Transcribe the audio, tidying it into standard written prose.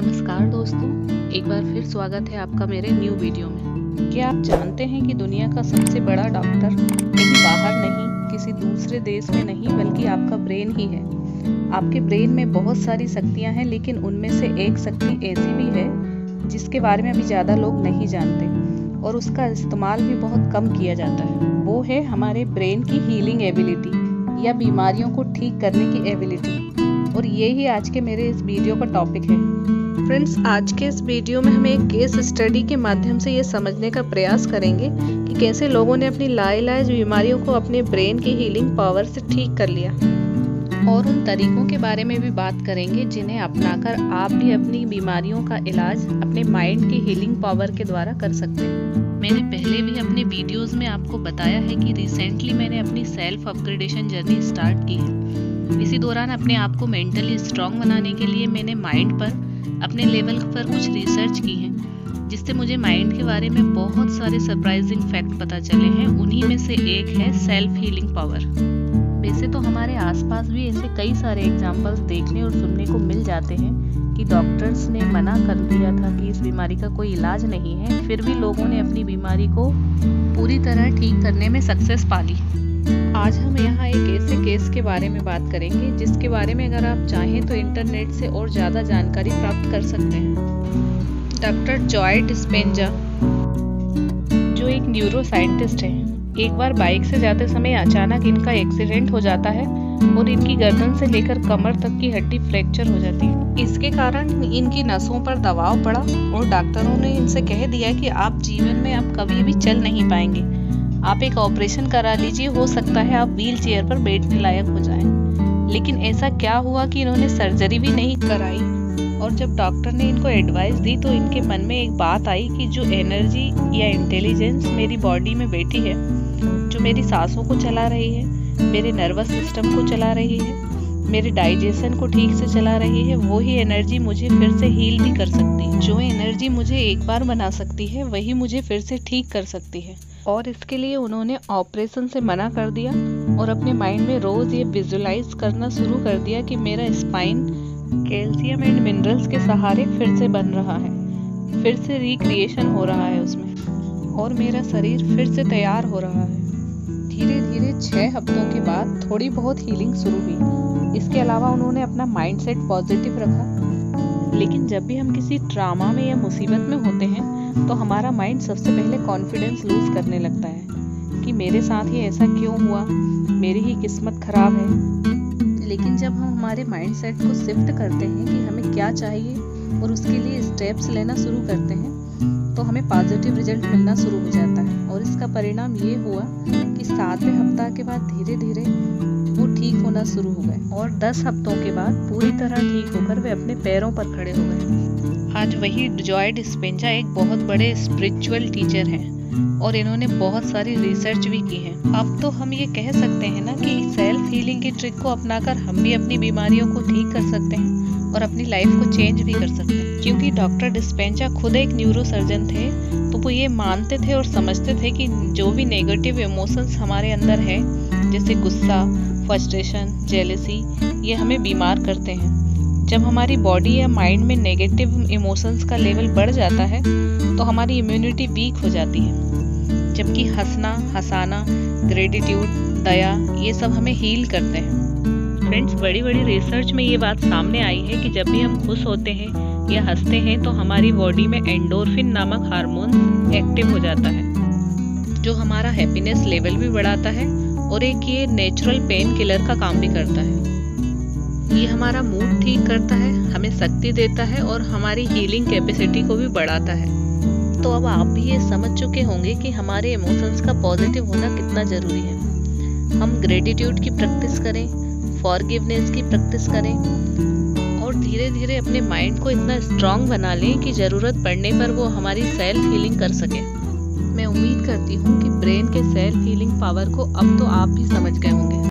नमस्कार दोस्तों, एक बार फिर स्वागत है आपका मेरे न्यू वीडियो में। क्या आप जानते हैं कि दुनिया का सबसे बड़ा डॉक्टर कहीं बाहर नहीं, किसी दूसरे देश में नहीं, बल्कि आपका ब्रेन ही है। आपके ब्रेन में बहुत सारी शक्तियां हैं, लेकिन उनमें से एक शक्ति ऐसी भी है जिसके बारे में अभी ज़्यादा लोग नहीं जानते और उसका इस्तेमाल भी बहुत कम किया जाता है। वो है हमारे ब्रेन की हीलिंग एबिलिटी या बीमारियों को ठीक करने की एबिलिटी। और ये ही आज के मेरे इस वीडियो का टॉपिक है। फ्रेंड्स, आज के इस वीडियो में हम एक केस स्टडी के माध्यम से ये समझने का प्रयास करेंगे कि कैसे लोगों ने अपनी लाइलाज बीमारियों को अपने ब्रेन की हीलिंग पावर से ठीक कर लिया, और उन तरीकों के बारे में भी बात करेंगे जिन्हें अपनाकर आप भी अपनी बीमारियों का इलाज अपने माइंड की हीलिंग पावर के द्वारा कर सकते हैं। मैंने पहले भी अपने वीडियोस में आपको बताया है कि रिसेंटली मैंने अपनी सेल्फ अपग्रेडेशन जर्नी स्टार्ट की है। इसी दौरान अपने आप को मेंटली स्ट्रांग बनाने के लिए मैंने माइंड पर अपने लेवल पर कुछ रिसर्च की है, जिससे मुझे माइंड के बारे में बहुत सारे सरप्राइजिंग फैक्ट पता चले हैं। उन्हीं में से एक है सेल्फ हीलिंग पावर। वैसे तो हमारे आसपास भी ऐसे कई सारे एग्जाम्पल्स देखने और सुनने को मिल जाते हैं कि डॉक्टर्स ने मना कर दिया था कि इस बीमारी का कोई इलाज नहीं है, फिर भी लोगों ने अपनी बीमारी को पूरी तरह ठीक करने में सक्सेस पा ली। आज हम यहाँ एक ऐसे केस के बारे में बात करेंगे जिसके बारे में अगर आप चाहें तो इंटरनेट से और ज़्यादा जानकारी प्राप्त कर सकते हैं। डॉक्टर जॉय डिस्पेंजा, जो एक न्यूरो साइंटिस्ट हैं, एक बार बाइक से जाते समय अचानक इनका एक्सीडेंट हो जाता है और इनकी गर्दन से लेकर कमर तक की हड्डी फ्रैक्चर हो जाती है। इसके कारण इनकी नसों पर दबाव पड़ा और डॉक्टरों ने इनसे कह दिया कि आप जीवन में अब कभी भी चल नहीं पाएंगे, आप एक ऑपरेशन करा लीजिए, हो सकता है आप व्हील चेयर पर बैठने लायक हो जाएं। लेकिन ऐसा क्या हुआ कि इन्होंने सर्जरी भी नहीं कराई, और जब डॉक्टर ने इनको एडवाइस दी तो इनके मन में एक बात आई कि जो एनर्जी या इंटेलिजेंस मेरी बॉडी में बैठी है, जो मेरी सांसों को चला रही है, मेरे नर्वस सिस्टम को चला रही है, मेरे डाइजेशन को ठीक से चला रही है, वो ही एनर्जी मुझे फिर से हील भी कर सकती है। जो एनर्जी मुझे एक बार बना सकती है वही मुझे फिर से ठीक कर सकती है। और इसके लिए उन्होंने ऑपरेशन से मना कर दिया और अपने माइंड में रोज ये विजुलाइज करना शुरू कर दिया कि मेरा स्पाइन कैल्शियम एंड मिनरल्स के सहारे फिर से बन रहा है, फिर से रिक्रिएशन हो रहा है उसमें, और मेरा शरीर फिर से तैयार हो रहा है। धीरे धीरे 6 हफ्तों के बाद थोड़ी बहुत हीलिंग शुरू हुई। इसके अलावा उन्होंने अपना माइंडसेट पॉजिटिव रखा। लेकिन जब भी हम किसी ट्रामा में या मुसीबत में होते हैं तो हमारा माइंड सबसे पहले कॉन्फिडेंस लूज करने लगता है कि मेरे साथ ही ऐसा क्यों हुआ, मेरी ही किस्मत खराब है। लेकिन जब हम हमारे माइंडसेट को शिफ्ट करते हैं कि हमें क्या चाहिए और उसके लिए स्टेप्स लेना शुरू करते हैं तो हमें पॉजिटिव रिजल्ट मिलना शुरू हो जाता है। और इसका परिणाम ये हुआ कि 7वें हफ्ता के बाद धीरे धीरे वो ठीक होना शुरू हो गए और 10 हफ्तों के बाद पूरी तरह ठीक होकर वे अपने पैरों पर खड़े हो गए। आज वही जॉय डिस्पेंजा एक बहुत बड़े स्पिरिचुअल टीचर हैं और इन्होंने बहुत सारी रिसर्च भी की है। अब तो हम ये कह सकते हैं ना कि सेल्फ हीलिंग की ट्रिक को अपनाकर हम भी अपनी बीमारियों को ठीक कर सकते हैं और अपनी लाइफ को चेंज भी कर सकते हैं। क्योंकि डॉक्टर डिस्पेंजा खुद एक न्यूरो सर्जन थे, तो वो ये मानते थे और समझते थे कि जो भी नेगेटिव इमोशंस हमारे अंदर है, जैसे गुस्सा, फ्रस्ट्रेशन, जेलसी, ये हमें बीमार करते हैं। जब हमारी बॉडी या माइंड में नेगेटिव इमोशंस का लेवल बढ़ जाता है तो हमारी इम्यूनिटी वीक हो जाती है, जबकि हंसना, हंसाना, ग्रेटिट्यूड, दया, ये सब हमें हील करते हैं। फ्रेंड्स, बड़ी बड़ी रिसर्च में ये बात सामने आई है कि जब भी हम खुश होते हैं या हंसते हैं तो हमारी बॉडी में एंडोर्फिन नामक हार्मोन एक्टिव हो जाता है, जो हमारा हैप्पीनेस लेवल भी बढ़ाता है और एक ये नेचुरल पेन किलर का काम भी करता है। ये हमारा मूड ठीक करता है, हमें शक्ति देता है और हमारी हीलिंग कैपेसिटी को भी बढ़ाता है। तो अब आप भी ये समझ चुके होंगे कि हमारे इमोशंस का पॉजिटिव होना कितना ज़रूरी है। हम ग्रेटिट्यूड की प्रैक्टिस करें, फॉरगिवनेस की प्रैक्टिस करें और धीरे धीरे अपने माइंड को इतना स्ट्रांग बना लें कि ज़रूरत पड़ने पर वो हमारी सेल्फ हीलिंग कर सके। मैं उम्मीद करती हूँ कि ब्रेन के सेल्फ हीलिंग पावर को अब तो आप भी समझ गए होंगे।